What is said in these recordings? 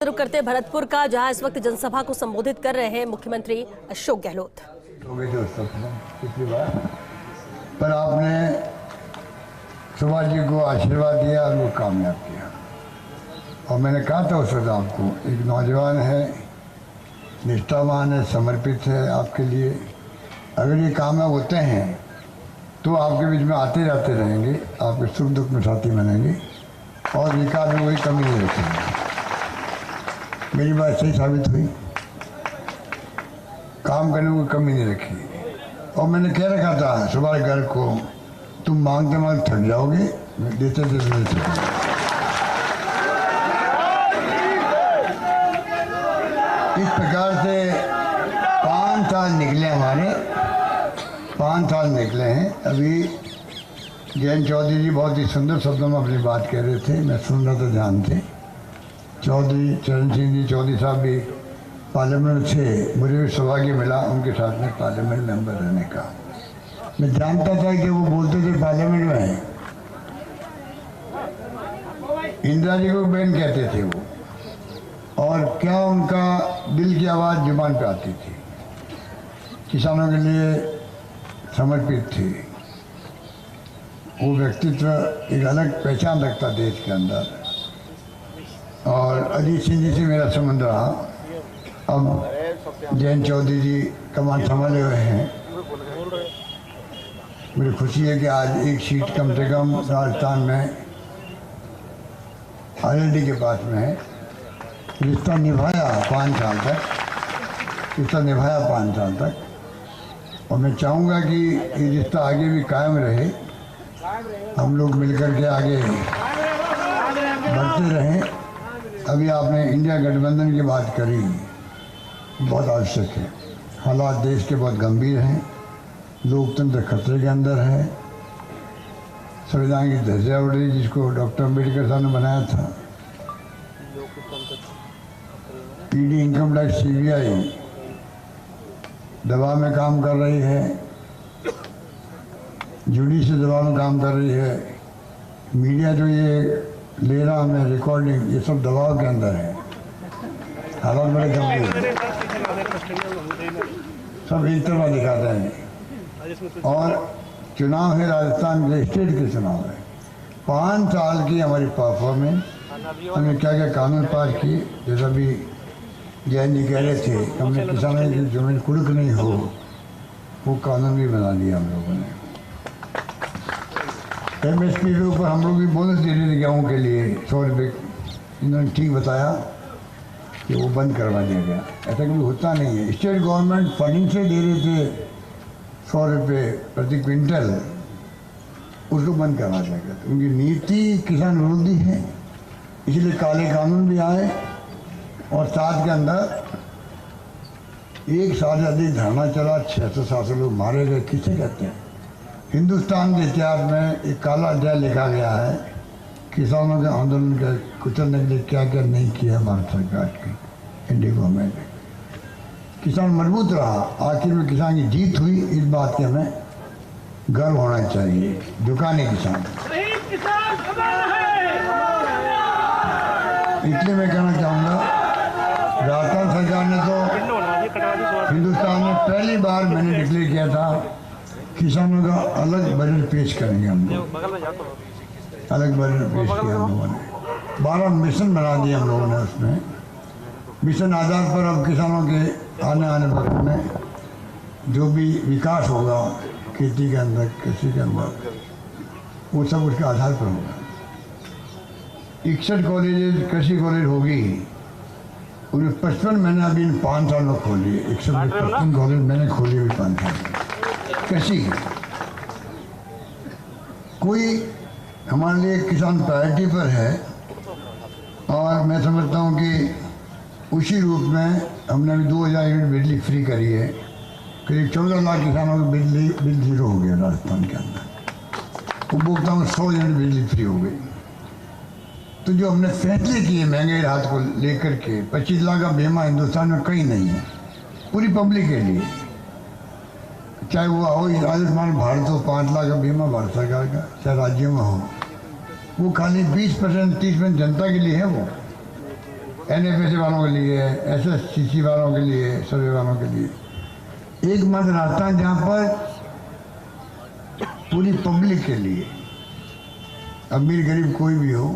शुरू करते भरतपुर का, जहां इस वक्त जनसभा को संबोधित कर रहे हैं मुख्यमंत्री अशोक गहलोत। पिछली बार पर आपने सुभाष जी को आशीर्वाद दिया और वो कामयाब किया। और मैंने कहा था उस वक्त आपको, एक नौजवान है, निष्ठावान है, समर्पित है आपके लिए। अगर ये कामयाब होते हैं तो आपके बीच में आते जाते रहेंगे, आपके सुख दुख में साथी बनेंगे और विकास में कोई कमी नहीं रखेंगे। मेरी बात सही साबित हुई, काम करने में कोई कमी नहीं रखी। और मैंने कह रखा था सुभाष गर्ग को, तुम मांगते मांगते थक जाओगे, देते देते नहीं थकोगे। इस प्रकार से 5 साल निकले हमारे, 5 साल निकले हैं। अभी जयंत चौधरी जी बहुत ही सुंदर शब्दों में अपनी बात कह रहे थे, मैं सुन रहा था ध्यान से। चौधरी चरण सिंह जी चौधरी साहब भी पार्लियामेंट से, मुझे भी सौभाग्य मिला उनके साथ में पार्लियामेंट मेंबर रहने का। मैं जानता था कि वो बोलते थे पार्लियामेंट में, इंदिरा जी को बहन कहते थे वो, और क्या उनका दिल की आवाज़ जुबान पे आती थी। किसानों के लिए समर्पित थे वो व्यक्तित्व, एक अलग पहचान रखता देश के अंदर। और अजीत सिंह जी से मेरा संबंध रहा। अब जयंत चौधरी जी कमान संभाले हुए हैं। मुझे खुशी है कि आज एक सीट कम से कम राजस्थान में आरएलडी के पास में है। रिश्ता निभाया 5 साल तक, रिश्ता निभाया 5 साल तक। और मैं चाहूँगा कि ये रिश्ता आगे भी कायम रहे, हम लोग मिलकर के आगे बढ़ते रहें। अभी आपने इंडिया गठबंधन की बात करी, बहुत आवश्यक है। हालात देश के बहुत गंभीर हैं, लोकतंत्र खतरे के अंदर है, संविधान की धज्जियां उड़ रही जिसको डॉक्टर अम्बेडकर साहब ने बनाया था। ईडी, इनकम टैक्स, सीबीआई दबाव में काम कर रही है, जुडिशरी दबाव में काम कर रही है, मीडिया जो ये ले रहा हमें रिकॉर्डिंग, ये सब दबाव के अंदर है। हालात बड़े गंभीर हैं, सब एक तरफा दिखाते हैं। और चुनाव है राजस्थान के, स्टेट के चुनाव है। 5 साल की हमारी परफॉर्मेंस, हमने क्या क्या कानून पास किए। जैसा भी जैन जी कह रहे थे, हमने किसानों की जमीन कुड़क नहीं हो, वो कानून भी बना दिया हम लोगों ने। एमएसपी के ऊपर हम लोग भी बोनस दे रहे थे गेहूँ के लिए 100 रुपये। इन्होंने ठीक बताया कि वो बंद करवा दिया गया। ऐसा कभी होता नहीं है। स्टेट गवर्नमेंट फंडिंग से दे रहे थे 100 रुपये प्रति क्विंटल, उसको बंद करवा दिया गया। उनकी नीति किसान विरोधी है, इसलिए काले कानून भी आए। और साथ के अंदर 1 साल से अधिक धरना चला, 600-700 लोग मारे गए। किसे कहते हैं? हिंदुस्तान के इतिहास में एक काला अध्याय लिखा गया है, किसानों के आंदोलन के कुचलने के लिए क्या क्या नहीं किया भारत सरकार की इंडिया गवर्नमेंट ने। किसान मजबूत रहा, आखिर में किसान की जीत हुई। इस बात के हमें गर्व होना चाहिए। झुकाने किसान, इसलिए मैं कहना चाहूँगा, राजस्थान सरकार ने तो हिंदुस्तान में पहली बार मैंने डिक्लेयर किया था किसानों का अलग बजट पेश करेंगे। हम लोग अलग बजट पेश किया हम लोगों ने। 12 मिशन बना दिए हम लोगों ने। उसमें मिशन आधार पर अब किसानों के आने वक्त में जो भी विकास होगा खेती के अंदर, कृषि के अंदर, वो सब उसके आधार पर होगा। 61 कॉलेज कृषि कॉलेज होगी, उन्हें 55 मैंने अभी इन 5 साल में खोली। 155 कॉलेज मैंने खोली हुई 5 साल। कृषि कोई हमारे लिए किसान प्रायोरिटी पर है। और मैं समझता हूँ कि उसी रूप में हमने अभी 2000 यूनिट बिजली फ्री करी है। करीब 14 लाख किसानों की बिल जीरो हो गया राजस्थान के अंदर। उपभोक्ताओं में 100 यूनिट बिजली फ्री हो गई। तो जो हमने फैसले किए महंगाई राहत को लेकर के, 25 लाख का बीमा हिंदुस्तान में कहीं नहीं है पूरी पब्लिक के लिए। चाहे वो हो आयुष्मान भारत हो, 5 लाख का बीमा भारत सरकार का, चाहे राज्यों में हो, वो खाली 20% 30% जनता के लिए है। वो NFSA वालों के लिए, SSCC वालों के लिए, सर्वे वालों के लिए एकमात्र राजस्थान जहाँ पर पूरी पब्लिक के लिए, अमीर गरीब कोई भी हो,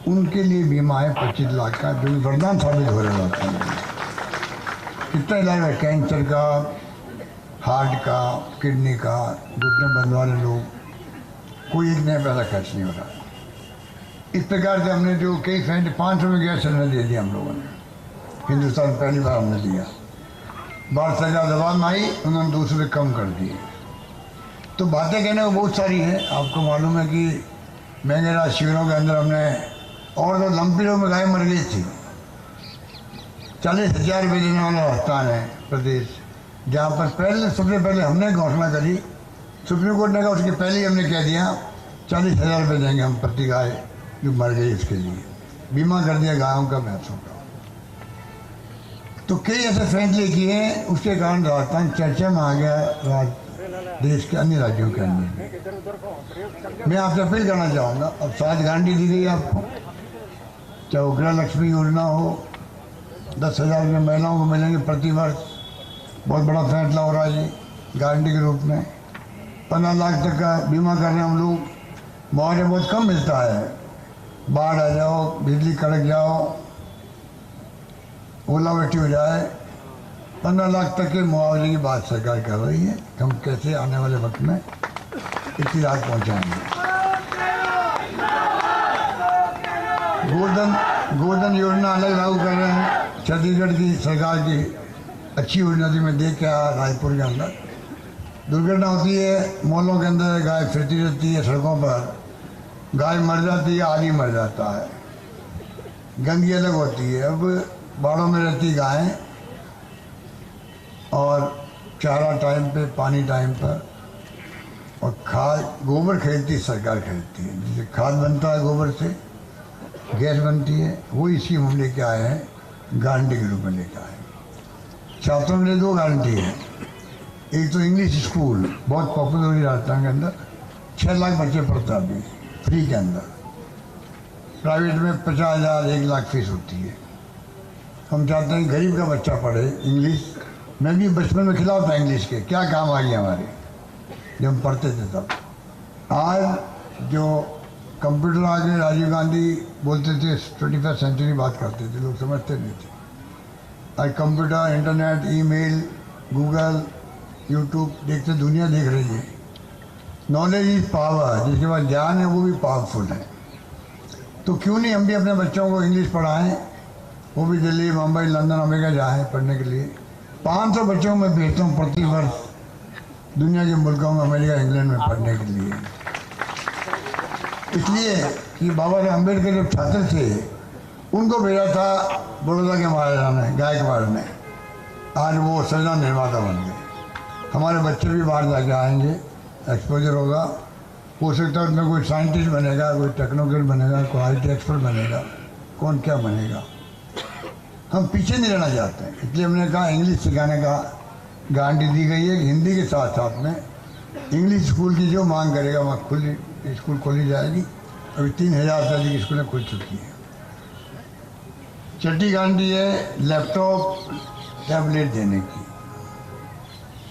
उनके लिए बीमा है 25 लाख का, जो वरदान साबित हो रहा है। कितना इलाज है, कैंसर का, हार्ट का, किडनी का, घुटने बंद वाले लोग, कोई एक नया पैसा खर्च नहीं हो रहा। इस प्रकार से हमने जो कई 500 में गैस सिलेंडर दे दिया हम लोगों ने, हिंदुस्तान पहली बार हमने दिया। बाढ़ सरकार दबाव में आई, उन्होंने 200 रुपये कम कर दिए। तो बातें कहने को बहुत सारी हैं। आपको मालूम है कि महंगे राज शिविरों के अंदर हमने, और तो लंपी रोग में गाय मर गई थी, 40,000 रुपये देने वाला राजस्थान है प्रदेश, जहाँ पर सबसे पहले हमने घोषणा करी, सुप्रीम कोर्ट ने कहा उसके पहले ही हमने कह दिया 40,000 रुपये देंगे हम प्रति गाय जो मर गई, इसके लिए बीमा कर दिया गायों का, भैंसों का। तो कई ऐसे फैसले किए, उसके कारण राजस्थान चर्चा में आ गया देश के अन्य राज्यों के अंदर। मैं आपसे अपील करना चाहूँगा, अब 7 गारंटी दी गई आपको, चाहे वो गृह लक्ष्मी योजना हो, 10,000 रुपये महिलाओं को मिलेंगे प्रति वर्ष, बहुत बड़ा फैसला हो रहा है जी गारंटी के रूप में। 15 लाख तक का बीमा कर रहे हैं हम लोग, मुआवजा बहुत कम मिलता है, बाढ़ आ जाओ, बिजली कड़क जाओ, ओलावृष्टि हो जाए, 15 लाख तक के मुआवजे की बात सरकार कर रही है। हम कैसे आने वाले वक्त में इतनी राहत पहुँचाएंगे। गोधन योजना अलग लागू कर रहे हैं, छत्तीसगढ़ की सरकार की अच्छी योजना थी, मैं देख के आया रायपुर के अंदर। दुर्घटना होती है, मॉलों के अंदर गाय फिरती रहती है सड़कों पर, गाय मर जाती है, आदमी मर जाता है, गंदगी अलग होती है। अब बाड़ों में रहती गायें, और चारा टाइम पे, पानी टाइम पर, और खाद गोबर खरीदती सरकार खरीदती है, जिससे खाद बनता है, गोबर से गैस बनती है। वो इसी हम लेके आए हैं, गारंटी के रूप में लेके आए हैं। छात्रों के लिए 2 गारंटी है। एक तो इंग्लिश स्कूल बहुत पॉपुलर हो रही राजस्थान के अंदर, 6 लाख बच्चे पढ़ते हैं अभी फ्री के अंदर, प्राइवेट में 50,000 1 लाख फीस होती है। हम चाहते हैं गरीब का बच्चा पढ़े इंग्लिश। मैं भी बचपन में खिलाफ था इंग्लिश के, क्या काम आ गया हमारे जब हम पढ़ते थे तब। आज जो कंप्यूटर आ गए, राजीव गांधी बोलते थे 21st सेंचुरी बात करते थे, लोग समझते नहीं थे। आज computer, internet, email, Google, YouTube देखते दुनिया देख रही है। नॉलेज इज पावर, जिसके पास ज्ञान है वो भी पावरफुल है। तो क्यों नहीं हम भी अपने बच्चों को इंग्लिश पढ़ाएं, वो भी दिल्ली, मुंबई, लंदन, अमेरिका जाएं पढ़ने के लिए। 500 बच्चों को मैं भेजता हूँ प्रति वर्ष दुनिया के मुल्कों में, अमेरिका, इंग्लैंड में पढ़ने के लिए। इसलिए कि बाबा साहब अम्बेडकर जब छात्र थे, उनको भेजा था बड़ौदा के महाराजा ने, गायकवाड़ ने, आज वो संविधान निर्माता बन गए। हमारे बच्चे भी बाहर जाके आएंगे, एक्सपोजर होगा, हो सकता है उसमें कोई साइंटिस्ट बनेगा, कोई टेक्नोक्रेट बनेगा, कोई IT एक्सपर्ट बनेगा, कौन क्या बनेगा। हम पीछे नहीं रहना चाहते हैं, इसलिए हमने कहा इंग्लिश सिखाने का गारंटी दी गई है। हिंदी के साथ साथ में इंग्लिश स्कूल की जो मांग करेगा वहाँ स्कूल खोली जाएगी। अभी 3,000 से अधिक स्कूलें खुल चुकी हैं। छठी गारंटी है लैपटॉप, टैबलेट देने की।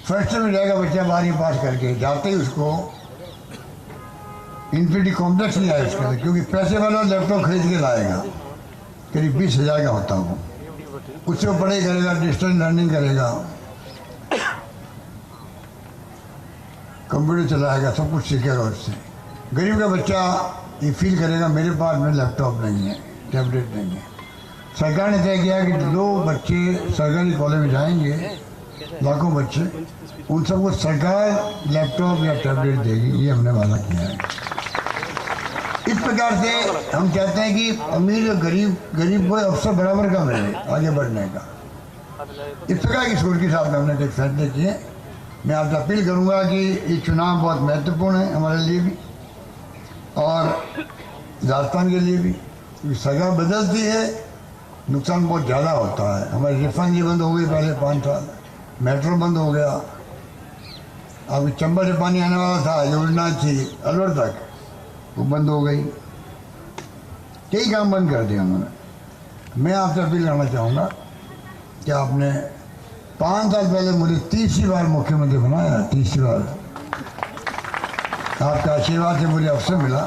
फर्स्ट में जाएगा बच्चा 12वीं पास करके, जाते ही उसको इन्फिनिटी कॉम्प्लेक्स नहीं आया उसके अंदर, क्योंकि पैसे वाला लैपटॉप खरीद के लाएगा, करीब 20,000 का होता हो, उससे वो पढ़ाई करेगा, डिजिटल लर्निंग करेगा, कंप्यूटर चलाएगा, सब कुछ सीखेगा उससे। गरीब का बच्चा ये फील करेगा मेरे पास में लैपटॉप नहीं है, टैबलेट नहीं है। सरकार ने तय किया कि जो बच्चे सरकारी कॉलेज में जाएंगे, लाखों बच्चे, उन सबको सरकार लैपटॉप या टैबलेट देगी, ये हमने वादा किया है। इस प्रकार से हम चाहते हैं कि अमीर और गरीब को अवसर बराबर का मिले आगे बढ़ने का। इस प्रकार की सोच के साथ हमने एक फैसले किए। मैं आपसे अपील करूंगा कि ये चुनाव बहुत महत्वपूर्ण है हमारे लिए भी और राजस्थान के लिए भी, क्योंकि सरकार बदलती है, नुकसान बहुत ज़्यादा होता है। हमारी रिफाइनरी बंद हो गई पहले 5 साल, मेट्रो बंद हो गया, अभी चंबल से पानी आने वाला था, योजना थी अलवर तक, वो बंद हो गई। कई काम बंद कर दिए उन्होंने। मैं आपसे अपील करना चाहूँगा कि आपने 5 साल पहले मुझे 30वीं बार मुख्यमंत्री बनाया, 30वीं बार आपका आशीर्वाद से मुझे अवसर मिला।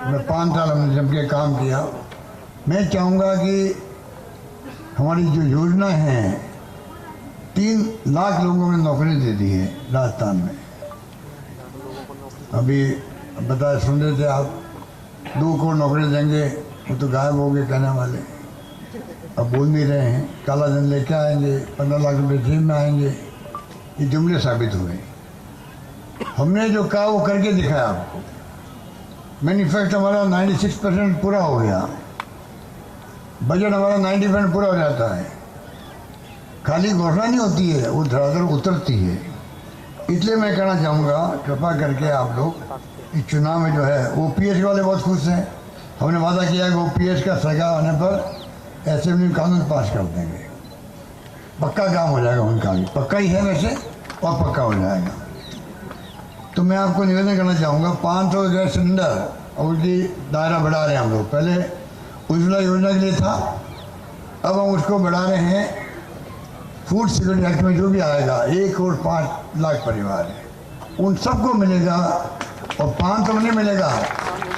मैं 5 साल हमने जम के काम किया। मैं चाहूँगा कि हमारी जो योजना है 3 लाख लोगों ने नौकरी दे दी है राजस्थान में। अभी बताए सुन रहे थे आप 2 करोड़ नौकरी देंगे, वो तो गायब हो गए कहने वाले। अब बोल नहीं रहे हैं काला धन लेके आएंगे, 15 लाख रुपये जेब में आएंगे, ये जुमले साबित हुए। हमने जो कहा वो करके दिखाया आपको। मैनिफेस्टो हमारा 96% पूरा हो गया, बजट हमारा 90% पूरा हो जाता है। खाली घोषणा नहीं होती है, वो धरातल उतरती है। इसलिए मैं कहना चाहूँगा कृपा करके आप लोग इस चुनाव में जो है OPS वाले बहुत खुश हैं। हमने वादा किया कि OPS का सरकार आने पर असेंबली में कानून पास कर देंगे, पक्का काम हो जाएगा उनका भी, पक्का ही है वैसे और पक्का हो जाएगा। तो मैं आपको निवेदन करना चाहूँगा 500 गैस सिलेंडर और उसकी दायरा बढ़ा रहे हैं हम लोग। पहले उज्ज्वला योजना के लिए था, अब हम उसको बढ़ा रहे हैं। फूड सिक्योरिटी एक्ट में जो भी आएगा 1 करोड़ 5 लाख परिवार है उन सबको मिलेगा, और 500 में नहीं मिलेगा,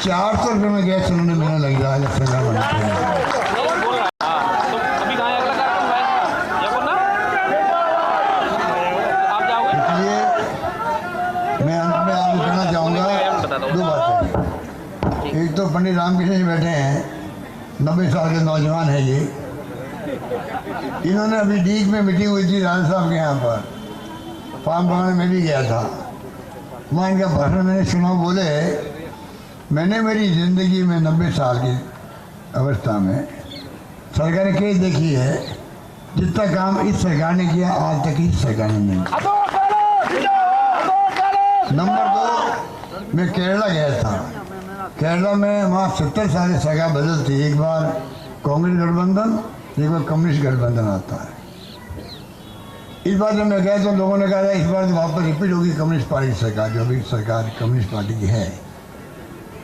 400 रुपये में गैस सिलेंडर मिलने लग जाएगा सरकार बनने। मैं अंत में आपको कहना चाहूँगा 2 बातें। एक तो पंडित रामकृष्ण जी बैठे हैं, 90 साल के नौजवान है ये। इन्होंने अभी डीग में मीटिंग हुई थी राजा साहब के यहाँ पर, फार्म बनाने में भी गया था। वहाँ इनका भाषण मैंने सुना, बोले मैंने मेरी ज़िंदगी में 90 साल की अवस्था में सरकार ने कई देखी है, जितना काम इस सरकार ने किया आज तक इस सरकार ने नहीं किया। नंबर 2, मैं केरला गया था। केरला में वहाँ 70 साल की सरकार बदलती, एक बार कांग्रेस गठबंधन, एक बार कम्युनिस्ट गठबंधन आता है। इस बार जब मैं गया तो लोगों ने कहा इस बार तो वापस रिपीट होगी कम्युनिस्ट पार्टी की सरकार, जो भी सरकार कम्युनिस्ट पार्टी की है।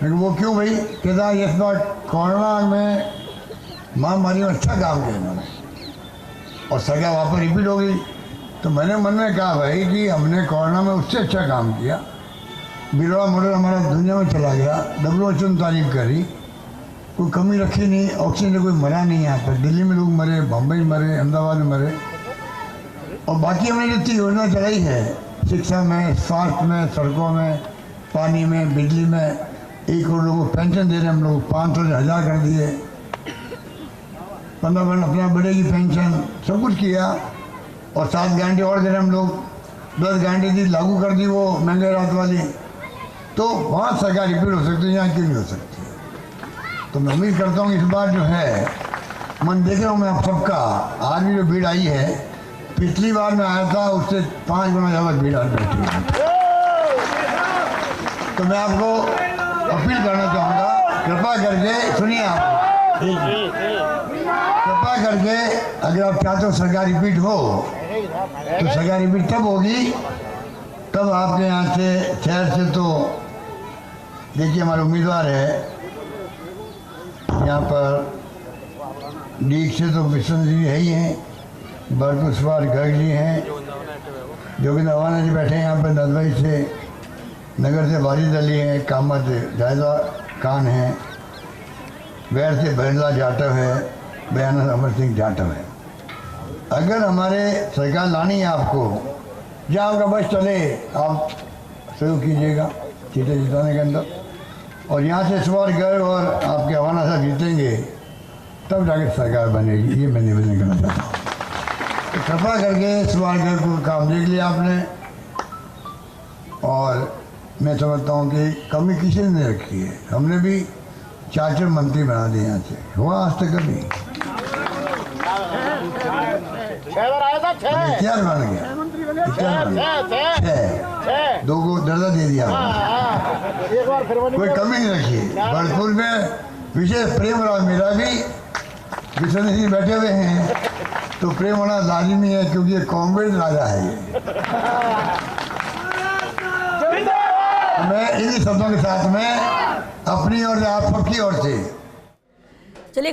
लेकिन वो क्यों भाई? कहता इस बार कोरोना में महामारी में अच्छा काम किया इन्होंने और सरकार वापस रिपीट होगी। तो मैंने मन में कहा भाई कि हमने कोरोना में उससे अच्छा काम किया, बिरवा मॉडल हमारा दुनिया में चला गया, WHO ने तारीफ करी, कोई कमी रखी नहीं, ऑक्सीजन से कोई मरा नहीं। यहाँ पर दिल्ली में लोग मरे, बम्बई में मरे, अहमदाबाद में मरे। और बाकी हमने जितनी योजना चलाई है शिक्षा में, स्वास्थ्य में, सड़कों में, पानी में, बिजली में, 1 करोड़ लोगों को पेंशन दे रहे हम लोग, 500 से 1000 कर दिए, 15% अपना बढ़ेगी पेंशन, सब कुछ किया। और 7 गारंटी और दे रहे हम लोग, 10 गारंटी दी लागू कर दी वो महंगे रात वाली। तो वहाँ सरकार रिपीट हो सकती है, यहाँ क्यों नहीं हो सकती? तो मैं उम्मीद करता हूँ इस बार जो है, मन देख रहा हूँ मैं आप सबका, आज भी जो भीड़ आई है, पिछली बार मैं आया था उससे 5 गुना ज़्यादा भीड़ आज बैठी है। तो मैं आपको अपील करना चाहूँगा, कृपा करके सुनिए, आप कृपा करके अगर आप चाहते हो सरकार रिपीट हो तो सरकार रिपीट तब होगी तब आपके यहाँ से शहर से, तो देखिए हमारे उम्मीदवार है यहाँ पर डीग से तो विश्वनाथ जी है ही हैं, भरपूर सवार गर्ग जी हैं, जोगिंदर अवाना जी बैठे हैं यहाँ पर, नदवाई से, नगर से वारिद अली हैं, कामत जायदा खान हैं, वैर से भरला जाटव है, बयाना अमर सिंह जाटव है। अगर हमारे सरकार लानी है आपको, जहाँ आपका बस चले आप सहयोग कीजिएगा सीटें जिताने के अंदर, और यहाँ से सवार गर्ग और आपके अवाना साहब जीतेंगे तब जाकर सरकार बनेगी। ये मैं निवेदन करना चाहता हूँ। तो कृपा करके सवार गर्ग को काम देख लिया आपने, और मैं समझता हूँ कि कमी किसी ने रखी है। हमने भी 4 मंत्री बना दिए यहाँ से, हुआ आज तक कभी? इतिहास बन गया, इतिहास बन गया। 2 को दर्जा दे दिया, कोई कमी नहीं रखी। भरतपुर में विशेष प्रेम रहा, मेरा भी विश्वनाथ जी बैठे हुए हैं तो प्रेम होना लाजिमी है, क्योंकि ये कांग्रेस राजा है ये। मैं इन्हीं शब्दों के साथ में अपनी और आप सबकी ओर से चलिए